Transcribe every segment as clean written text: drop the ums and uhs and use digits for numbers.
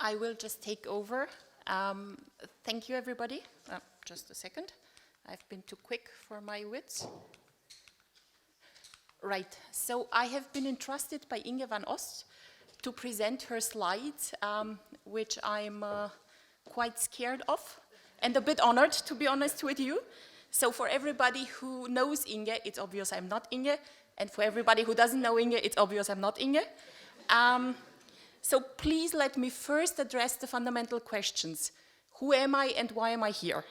I will just take over. Thank you, everybody. Just a second. I've been too quick for my wits. Right, so I have been entrusted by Inge van Oost to present her slides, which I'm quite scared of and a bit honored, to be honest with you. So for everybody who knows Inge, it's obvious I'm not Inge. And for everybody who doesn't know Inge, it's obvious I'm not Inge. So please let me first address the fundamental questions. Who am I and why am I here?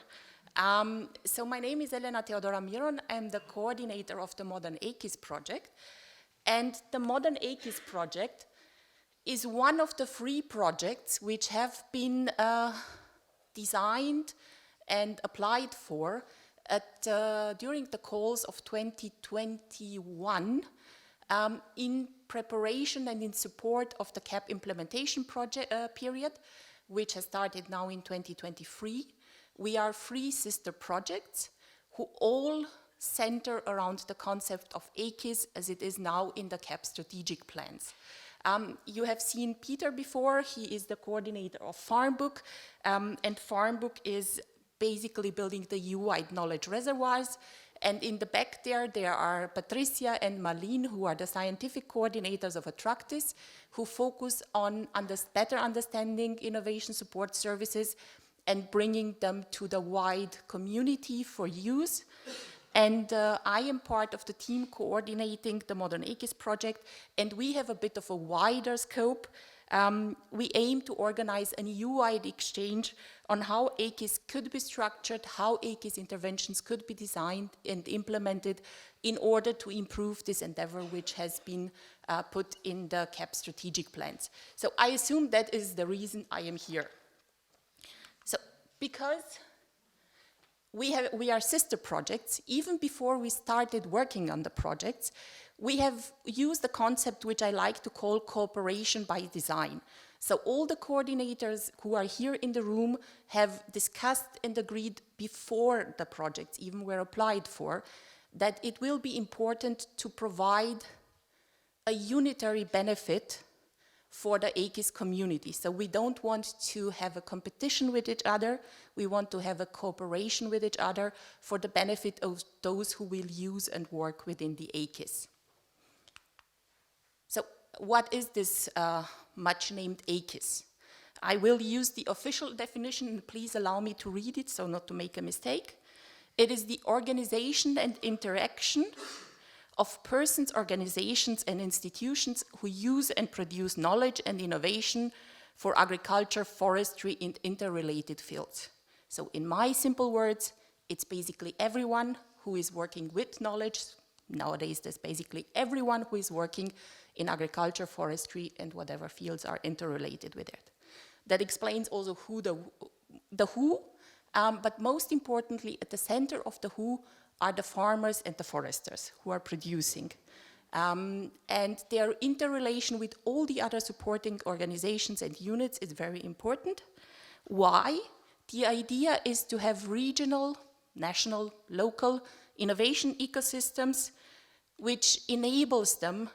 So my name is Elena-Teodora Miron. I'm the coordinator of the Modern AKIS project. And the Modern AKIS project is one of the 3 projects which have been designed and applied for during the calls of 2021 in preparation and in support of the CAP implementation project period, which has started now in 2023. We are 3 sister projects who all center around the concept of AKIS as it is now in the CAP strategic plans. You have seen Peter before. He is the coordinator of FarmBook, and FarmBook is basically building the EU-wide knowledge reservoirs. And in the back there are Patricia and Marlene, who are the scientific coordinators of Attractis, who focus on better understanding innovation support services and bringing them to the wide community for use. And I am part of the team coordinating the Modern AKIS project, and we have a bit of a wider scope. We aim to organize an EU-wide exchange on how AKIS could be structured, how AKIS interventions could be designed and implemented in order to improve this endeavor which has been put in the CAP strategic plans. So I assume that is the reason I am here. So because we are sister projects, even before we started working on the projects, we have used the concept which I like to call cooperation by design. So all the coordinators who are here in the room have discussed and agreed before the projects even were applied for, that it will be important to provide a unitary benefit for the AKIS community. So we don't want to have a competition with each other. We want to have a cooperation with each other for the benefit of those who will use and work within the AKIS. So what is this much named AKIS? I will use the official definition, and please allow me to read it so not to make a mistake. It is the organization and interaction of persons, organizations, and institutions who use and produce knowledge and innovation for agriculture, forestry, and interrelated fields. So in my simple words, it's basically everyone who is working with knowledge. Nowadays, there's basically everyone who is working in agriculture, forestry, and whatever fields are interrelated with it. That explains also who the who, but most importantly, at the center of the who are the farmers and the foresters who are producing. And their interrelation with all the other supporting organizations and units is very important. Why? The idea is to have regional, national, local innovation ecosystems which enables them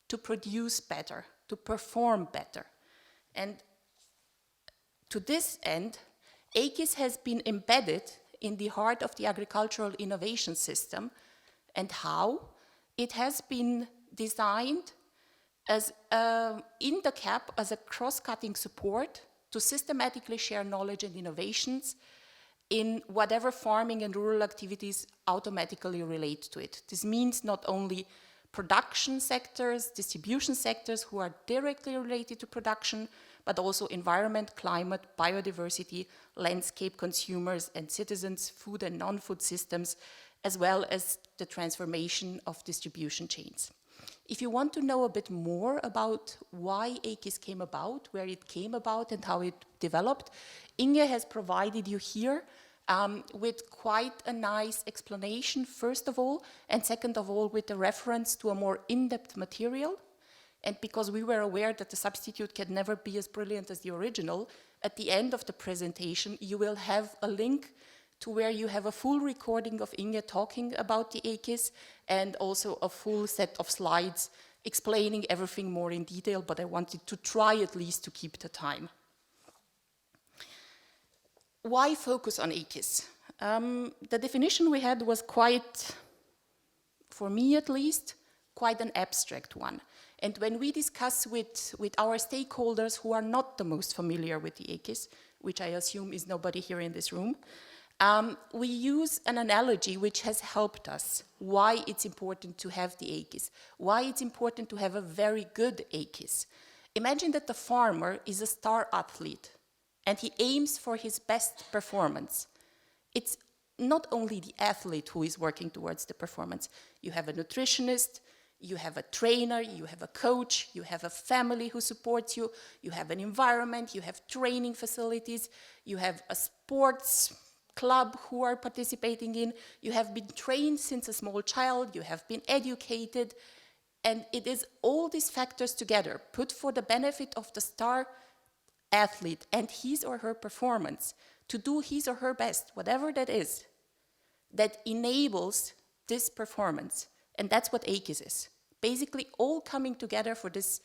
to produce better, to perform better. And to this end, AKIS has been embedded in the heart of the agricultural innovation system. And how? It has been designed as in the CAP as a cross-cutting support to systematically share knowledge and innovations in whatever farming and rural activities automatically relate to it. This means not only production sectors, distribution sectors who are directly related to production, but also environment, climate, biodiversity, landscape, consumers and citizens, food and non-food systems, as well as the transformation of distribution chains. If you want to know a bit more about why AKIS came about, where it came about and how it developed, Inge has provided you here with quite a nice explanation, first of all, and second of all, with a reference to a more in-depth material. And because we were aware that the substitute can never be as brilliant as the original, at the end of the presentation, you will have a link to where you have a full recording of Inge talking about the AKIS and also a full set of slides explaining everything more in detail, but I wanted to try at least to keep the time. Why focus on EKIS? The definition we had was quite, for me at least, quite an abstract one. And when we discuss with our stakeholders who are not the most familiar with the EKIS, which I assume is nobody here in this room, we use an analogy which has helped us why it's important to have the EKIS, why it's important to have a very good EKIS. Imagine that the farmer is a star athlete and he aims for his best performance. It's not only the athlete who is working towards the performance. You have a nutritionist, you have a trainer, you have a coach, you have a family who supports you, you have an environment, you have training facilities, you have a sports club who are participating in, you have been trained since a small child, you have been educated, and it is all these factors together put for the benefit of the star athlete and his or her performance to do his or her best, whatever that is, that enables this performance. And that's what EKIS is. Basically all coming together for this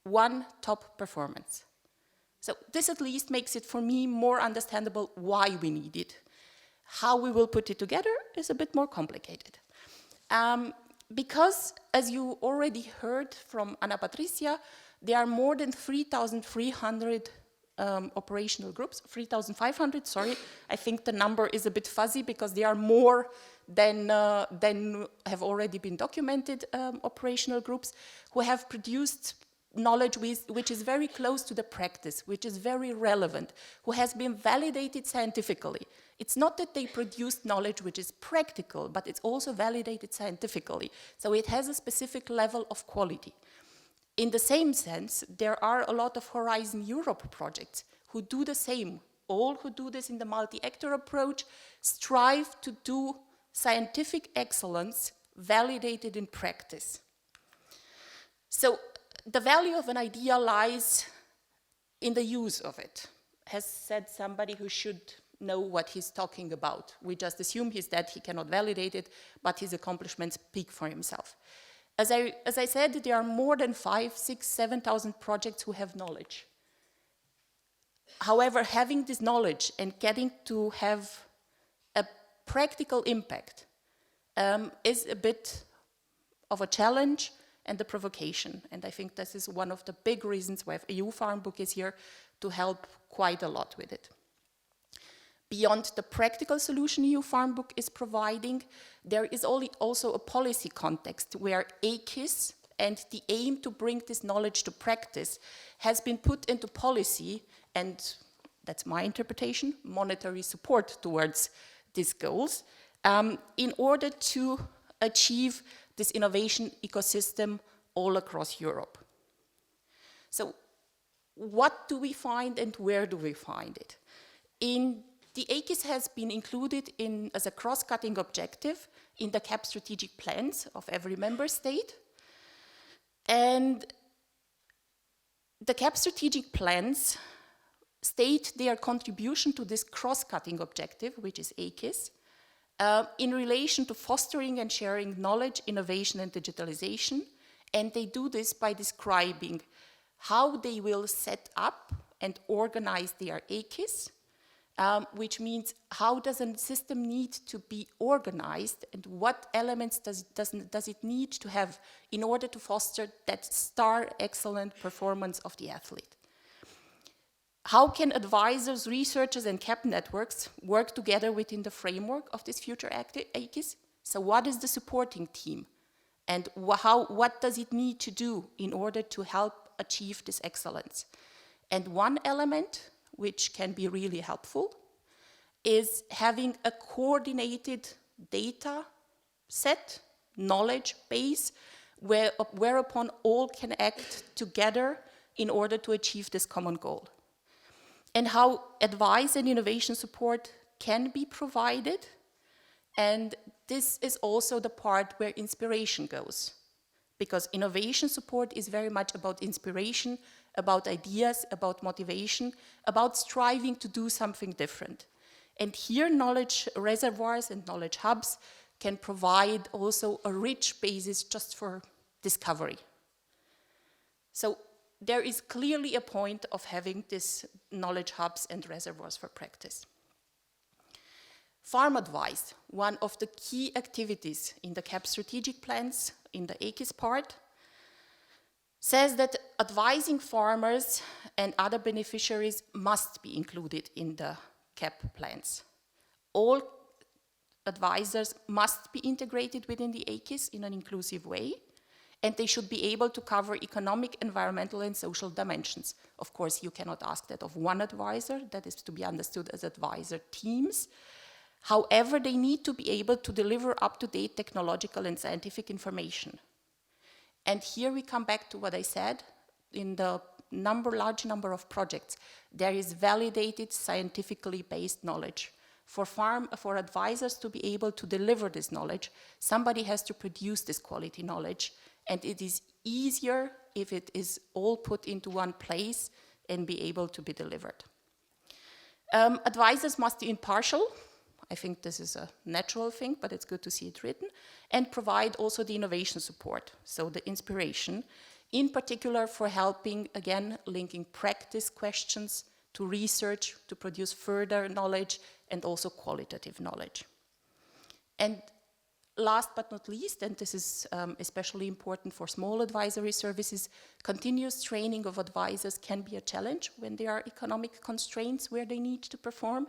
one top performance. So this at least makes it for me more understandable why we need it. How we will put it together is a bit more complicated. Because, as you already heard from Ana Patricia, there are more than 3,300 operational groups, 3,500, sorry. I think the number is a bit fuzzy because there are more than have already been documented operational groups who have produced knowledge which is very close to the practice, which is very relevant, who has been validated scientifically. It's not that they produced knowledge which is practical, but it's also validated scientifically. So it has a specific level of quality. In the same sense, there are a lot of Horizon Europe projects who do the same. All who do this in the multi-actor approach strive to do scientific excellence validated in practice. So the value of an idea lies in the use of it, has said somebody who should know what he's talking about. We just assume he's dead, he cannot validate it, but his accomplishments speak for himself. As I said, there are more than 5,000, 6,000, 7,000 projects who have knowledge. However, having this knowledge and getting to have a practical impact is a bit of a challenge and a provocation. And I think this is one of the big reasons why EU-FarmBook is here to help quite a lot with it. Beyond the practical solution EU-FarmBook is providing, there is also a policy context where EKIS and the aim to bring this knowledge to practice has been put into policy, and that's my interpretation, monetary support towards these goals, in order to achieve this innovation ecosystem all across Europe. So what do we find and where do we find it? The EKIS has been included as a cross-cutting objective in the CAP strategic plans of every member state. And the CAP strategic plans state their contribution to this cross-cutting objective, which is EKIS, in relation to fostering and sharing knowledge, innovation, and digitalization. And they do this by describing how they will set up and organize their EKIS, which means how does a system need to be organized and what elements does it need to have in order to foster that star excellent performance of the athlete. How can advisors, researchers, and CAP networks work together within the framework of this future EKIS? So what is the supporting team? And what does it need to do in order to help achieve this excellence? And one element which can be really helpful is having a coordinated data set, knowledge base, whereupon all can act together in order to achieve this common goal. And how advice and innovation support can be provided. And this is also the part where inspiration goes. Because innovation support is very much about inspiration, about ideas, about motivation, about striving to do something different. And here knowledge reservoirs and knowledge hubs can provide also a rich basis just for discovery. So there is clearly a point of having these knowledge hubs and reservoirs for practice. Farm advice, one of the key activities in the CAP strategic plans, in the AKIS part, says that advising farmers and other beneficiaries must be included in the CAP plans. All advisors must be integrated within the AKIS in an inclusive way, and they should be able to cover economic, environmental, and social dimensions. Of course, you cannot ask that of one advisor. That is to be understood as advisor teams. However, they need to be able to deliver up-to-date technological and scientific information. And here we come back to what I said. In the large number of projects, there is validated, scientifically based knowledge. For advisors to be able to deliver this knowledge, somebody has to produce this quality knowledge, and it is easier if it is all put into one place and be able to be delivered. Advisors must be impartial. I think this is a natural thing, but it's good to see it written, and provide also the innovation support, so the inspiration, in particular for helping, again, linking practice questions to research, to produce further knowledge, and also qualitative knowledge. And last but not least, and this is especially important for small advisory services, continuous training of advisors can be a challenge when there are economic constraints where they need to perform.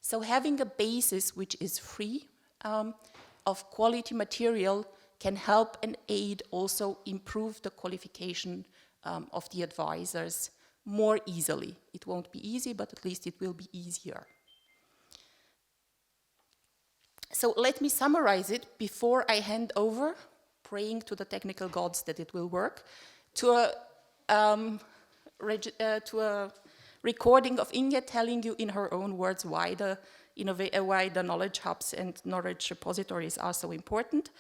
So having a basis which is free of quality material can help and aid also improve the qualification of the advisors more easily. It won't be easy, but at least it will be easier. So let me summarize it before I hand over, praying to the technical gods that it will work, to a recording of Inge telling you in her own words why the knowledge hubs and knowledge repositories are so important.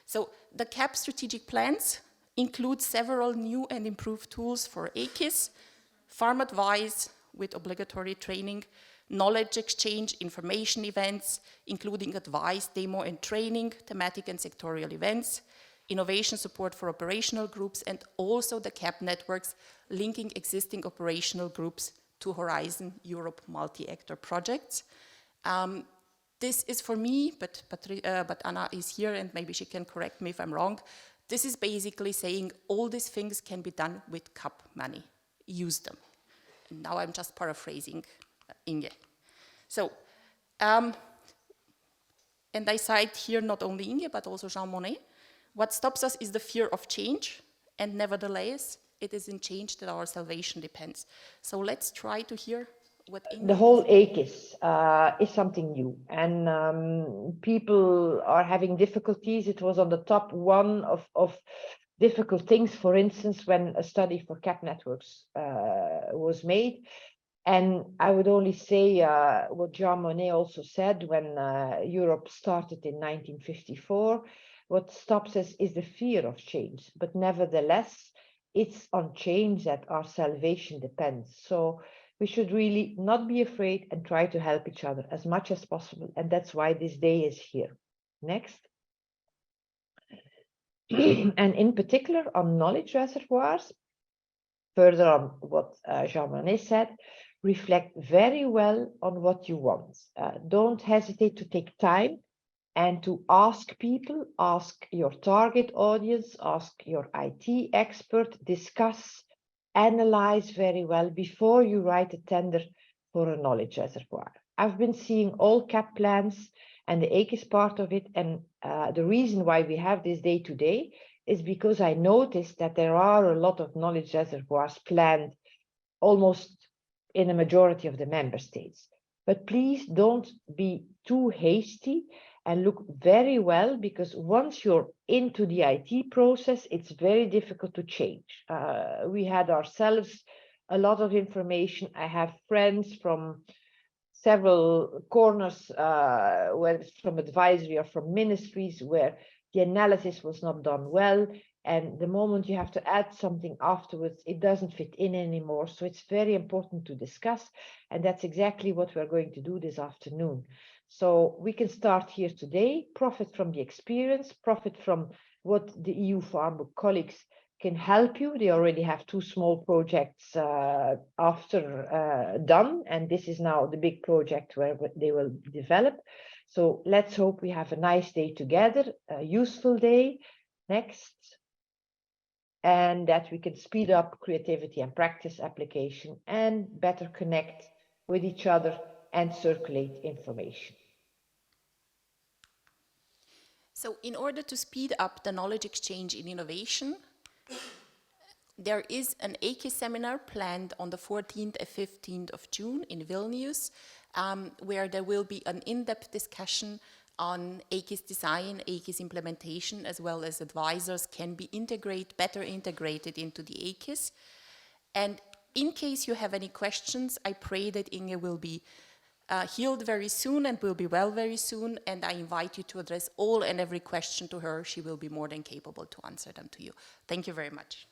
So the CAP strategic plans include several new and improved tools for AKIS, farm advice with obligatory training, knowledge exchange, information events, including advice, demo and training, thematic and sectorial events, innovation support for operational groups, and also the CAP networks linking existing operational groups to Horizon Europe multi-actor projects. This is for me, but Anna is here and maybe she can correct me if I'm wrong. This is basically saying all these things can be done with CAP money. Use them. And now I'm just paraphrasing Inge. So, and I cite here not only Inge, but also Jean Monnet. What stops us is the fear of change, and nevertheless, it is in change that our salvation depends. So let's try to hear what Inge the whole AKIS is something new, and people are having difficulties. It was on the top one of difficult things, for instance, when a study for CAP networks was made. And I would only say what Jean Monnet also said when Europe started in 1954, what stops us is the fear of change. But nevertheless, it's on change that our salvation depends. So we should really not be afraid and try to help each other as much as possible. And that's why this day is here. Next. And in particular on knowledge reservoirs, further on what Jean Monnet said, reflect very well on what you want. Don't hesitate to take time and to ask people, ask your target audience, ask your IT expert, discuss, analyze very well before you write a tender for a knowledge reservoir. I've been seeing all CAP plans and the AKIS part of it, and the reason why we have this day today is because I noticed that there are a lot of knowledge reservoirs planned almost in a majority of the member states. But please don't be too hasty and look very well, because once you're into the IT process, it's very difficult to change. We had ourselves a lot of information. I have friends from several corners, whether it's from advisory or from ministries, where the analysis was not done well. And the moment you have to add something afterwards, it doesn't fit in anymore. So it's very important to discuss. And that's exactly what we're going to do this afternoon. So we can start here today, profit from the experience, profit from what the EU-FarmBook colleagues can help you. They already have 2 small projects done, and this is now the big project where they will develop. So let's hope we have a nice day together, a useful day. Next. And that we can speed up creativity and practice application and better connect with each other and circulate information. So in order to speed up the knowledge exchange in innovation, there is an EKIS seminar planned on the 14th and 15th of June in Vilnius, where there will be an in-depth discussion on EKIS design, EKIS implementation, as well as advisors can be better integrated into the EKIS. And in case you have any questions, I pray that Inge will be healed very soon and will be well very soon, and I invite you to address all and every question to her. She will be more than capable to answer them to you. Thank you very much.